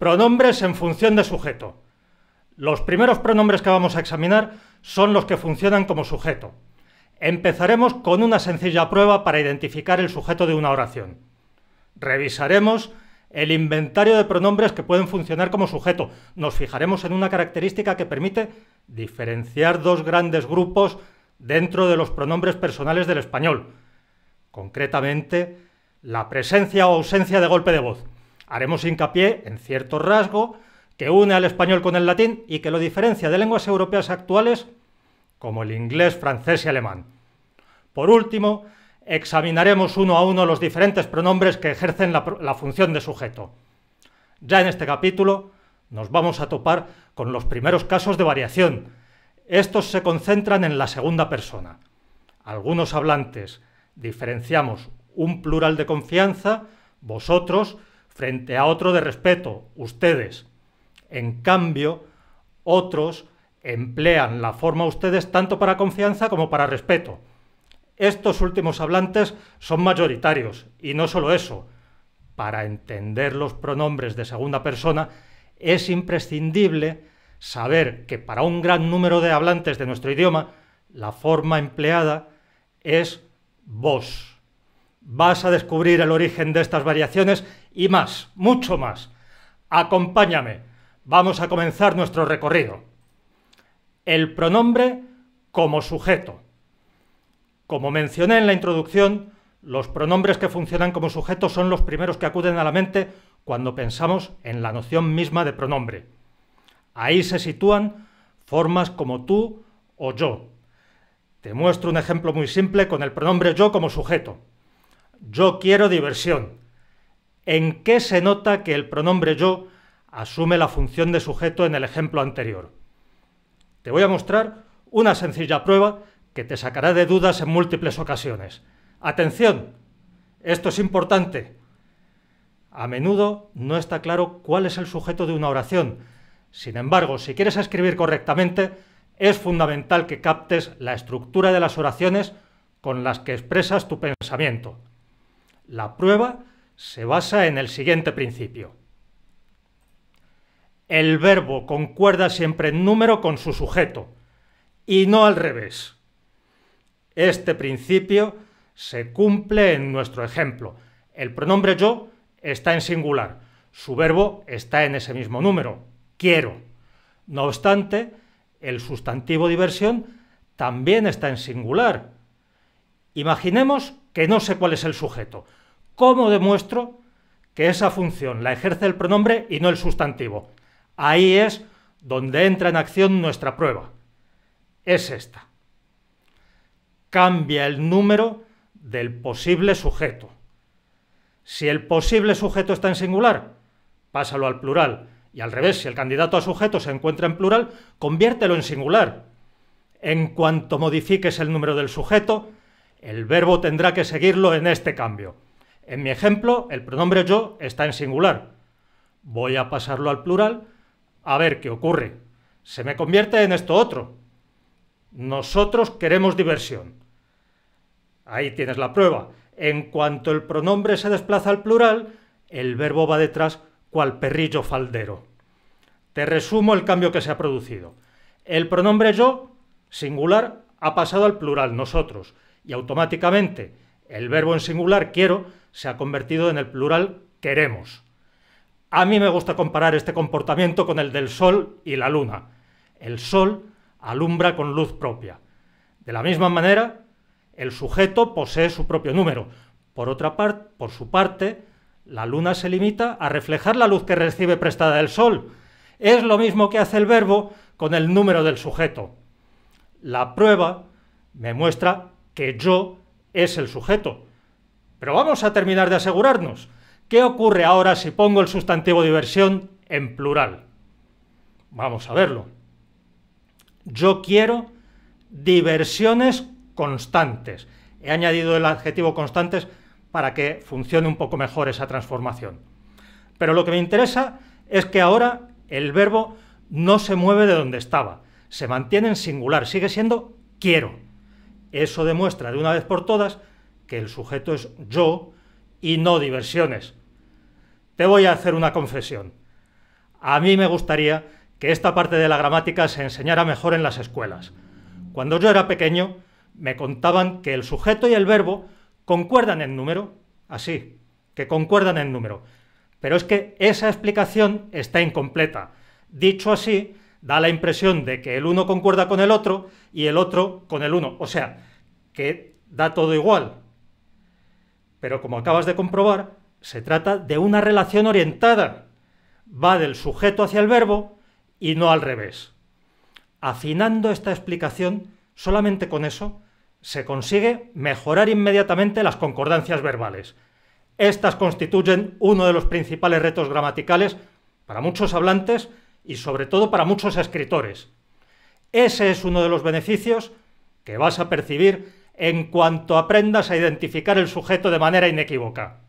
Pronombres en función de sujeto. Los primeros pronombres que vamos a examinar son los que funcionan como sujeto. Empezaremos con una sencilla prueba para identificar el sujeto de una oración. Revisaremos el inventario de pronombres que pueden funcionar como sujeto. Nos fijaremos en una característica que permite diferenciar dos grandes grupos dentro de los pronombres personales del español. Concretamente, la presencia o ausencia de golpe de voz. Haremos hincapié en cierto rasgo que une al español con el latín y que lo diferencia de lenguas europeas actuales como el inglés, francés y alemán. Por último, examinaremos uno a uno los diferentes pronombres que ejercen la función de sujeto. Ya en este capítulo nos vamos a topar con los primeros casos de variación. Estos se concentran en la segunda persona. Algunos hablantes diferenciamos un plural de confianza, vosotros, frente a otro de respeto, ustedes. En cambio, otros emplean la forma ustedes tanto para confianza como para respeto. Estos últimos hablantes son mayoritarios, y no solo eso. Para entender los pronombres de segunda persona es imprescindible saber que para un gran número de hablantes de nuestro idioma la forma empleada es vos. Vas a descubrir el origen de estas variaciones y más, mucho más. Acompáñame. Vamos a comenzar nuestro recorrido. El pronombre como sujeto. Como mencioné en la introducción, los pronombres que funcionan como sujeto son los primeros que acuden a la mente cuando pensamos en la noción misma de pronombre. Ahí se sitúan formas como tú o yo. Te muestro un ejemplo muy simple con el pronombre yo como sujeto. Yo quiero diversión. ¿En qué se nota que el pronombre yo asume la función de sujeto en el ejemplo anterior? Te voy a mostrar una sencilla prueba que te sacará de dudas en múltiples ocasiones. ¡Atención! Esto es importante. A menudo no está claro cuál es el sujeto de una oración. Sin embargo, si quieres escribir correctamente, es fundamental que captes la estructura de las oraciones con las que expresas tu pensamiento. La prueba se basa en el siguiente principio. El verbo concuerda siempre en número con su sujeto, y no al revés. Este principio se cumple en nuestro ejemplo. El pronombre yo está en singular, su verbo está en ese mismo número, quiero. No obstante, el sustantivo diversión también está en singular. Imaginemos que no sé cuál es el sujeto. ¿Cómo demuestro que esa función la ejerce el pronombre y no el sustantivo? Ahí es donde entra en acción nuestra prueba. Es esta. Cambia el número del posible sujeto. Si el posible sujeto está en singular, pásalo al plural. Y al revés, si el candidato a sujeto se encuentra en plural, conviértelo en singular. En cuanto modifiques el número del sujeto, el verbo tendrá que seguirlo en este cambio. En mi ejemplo, el pronombre yo está en singular. Voy a pasarlo al plural, a ver qué ocurre. Se me convierte en esto otro. Nosotros queremos diversión. Ahí tienes la prueba. En cuanto el pronombre se desplaza al plural, el verbo va detrás cual perrillo faldero. Te resumo el cambio que se ha producido. El pronombre yo, singular, ha pasado al plural, nosotros, y automáticamente el verbo en singular, quiero, se ha convertido en el plural, queremos. A mí me gusta comparar este comportamiento con el del sol y la luna. El sol alumbra con luz propia. De la misma manera, el sujeto posee su propio número. Por su parte, la luna se limita a reflejar la luz que recibe prestada del sol. Es lo mismo que hace el verbo con el número del sujeto. La prueba me muestra que yo es el sujeto. Pero vamos a terminar de asegurarnos. ¿Qué ocurre ahora si pongo el sustantivo diversión en plural? Vamos a verlo. Yo quiero diversiones constantes. He añadido el adjetivo constantes para que funcione un poco mejor esa transformación. Pero lo que me interesa es que ahora el verbo no se mueve de donde estaba, se mantiene en singular, sigue siendo quiero. Eso demuestra de una vez por todas que el sujeto es yo y no diversiones. Te voy a hacer una confesión. A mí me gustaría que esta parte de la gramática se enseñara mejor en las escuelas. Cuando yo era pequeño, me contaban que el sujeto y el verbo concuerdan en número, así, que concuerdan en número. Pero es que esa explicación está incompleta. Dicho así, da la impresión de que el uno concuerda con el otro y el otro con el uno. O sea, que da todo igual. Pero como acabas de comprobar, se trata de una relación orientada. Va del sujeto hacia el verbo y no al revés. Afinando esta explicación, solamente con eso, se consigue mejorar inmediatamente las concordancias verbales. Estas constituyen uno de los principales retos gramaticales para muchos hablantes y sobre todo para muchos escritores. Ese es uno de los beneficios que vas a percibir en cuanto aprendas a identificar el sujeto de manera inequívoca.